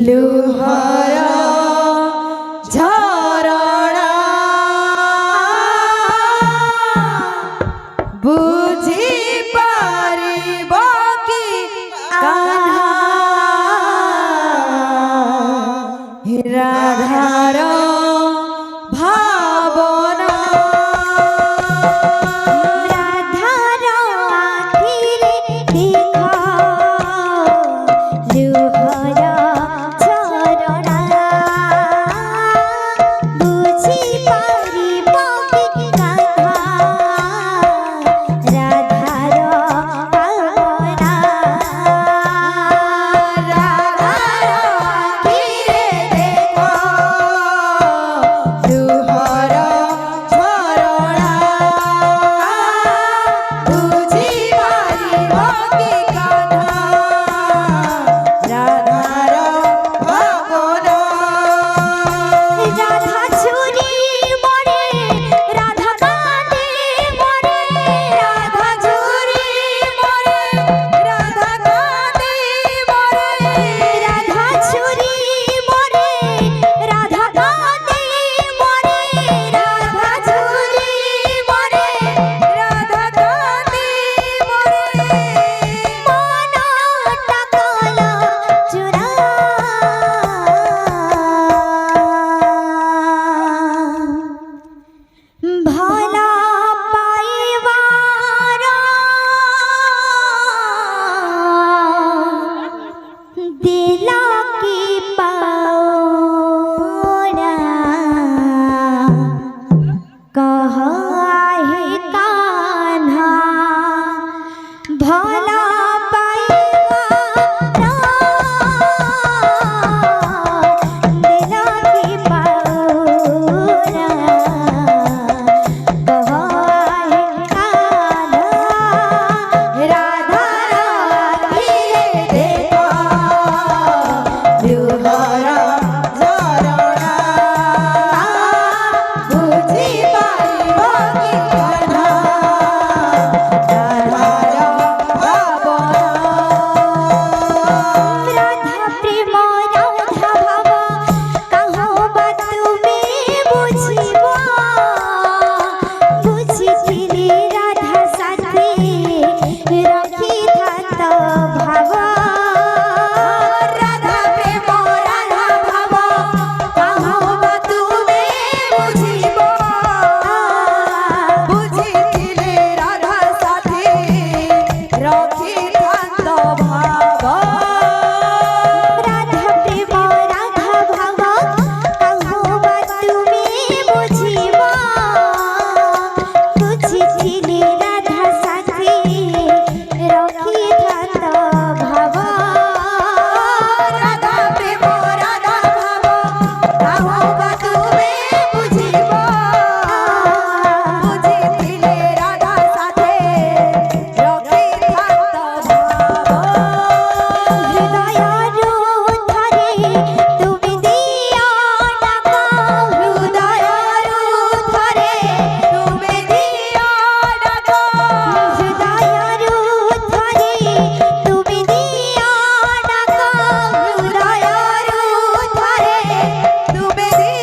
লুহর ঝরণা বুঝি পারিব কি কাহ্না রাধার ভাবনা রাধার আখিরে দেখা লুহর ঝরণা বুঝি পারিব কি কাহ্না রাধার ভাবনা রাধার আখিরে দেখা লুহর ঝরণা বুঝি পারিব কি কাহ্না রাধার ভাবনা রাধা চুরি মরে রাধা কাঁদে মরে রাধা ঝুরি মরে রাধা কাঁদে মরে রাধা চুরি মরে রাধা কাঁদে মরে রাধা চুরি মরে রাধা কাঁদে মরে মনটা কালো চূড়া ভোলা পাইবার দিল কি পাওনা কহে কাन्हा ভোলা দিল কি পাওনা কহে কাन्हा রাধার আখিরে দেখা লুহর ঝরণা বুঝি পারিব কি কাহ্না রাধার ভাবনা রাধা প্রেম রাধা ভাব কাহবা তুমি বুঝিব বুঝিছিলি রাধা সাথে রাখি থাত ভাব রাধা প্রেম রাধা ভাব কাহবা তুমি বুঝিব বুঝিছিলে রাধা সাথে রক্ষি থান্ত ভাব রাধা প্রেম রাধা ভাব কাহবা তুমি বুঝিব বুঝিছিলি রাধা সাথে রাখি থাত ভাব রাধা প্রেম রাধা ভাব কাহবা তুমি বুঝিব বুঝিছিলে রাধা সাথে রক্ষি থান্ত ভাব হৃদয়র ধরে তুমি দিও ডাকা হৃদয়র ধরে তুমি দিও ডাকা হৃদয়র ধরে তুমি দিও ডাকা হৃদয়র ধরে তুমি দিও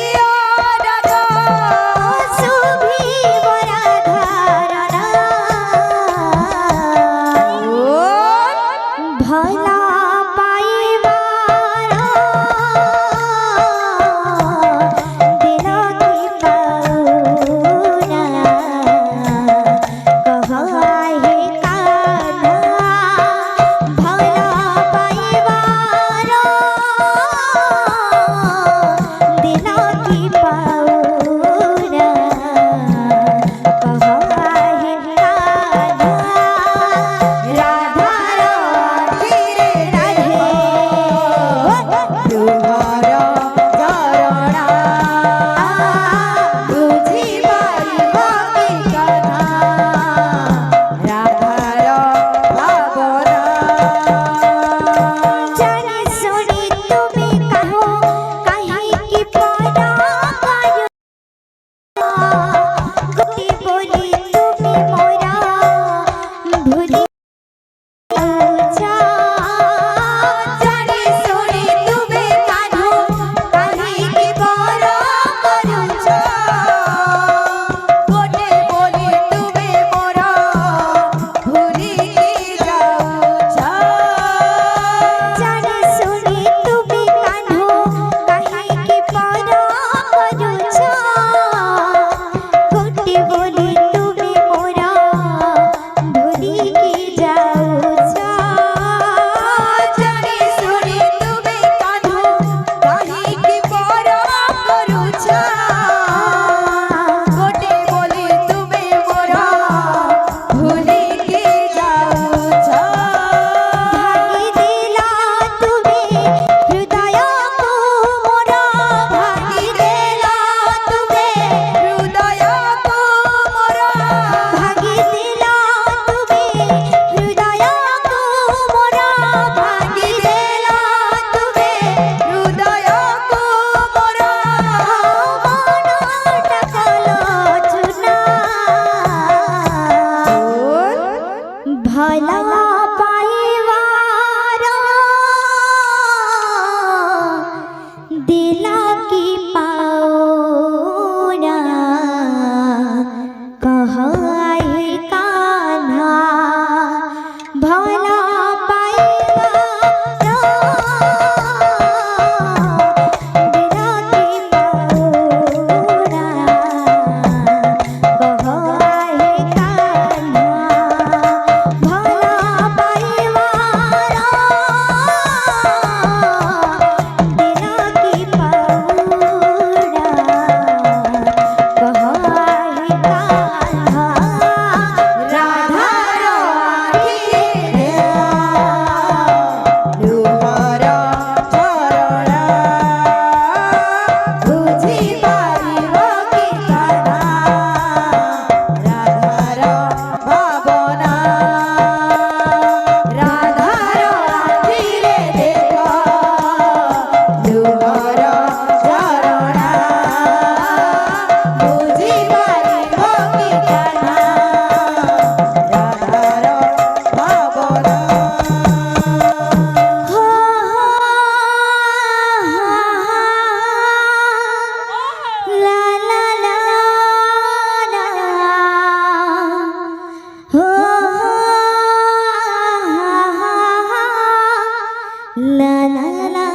লা লা লা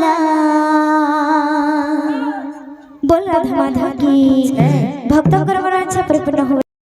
লা। बोल राधा माधव की भक्तों कर परिपूर्ण हो।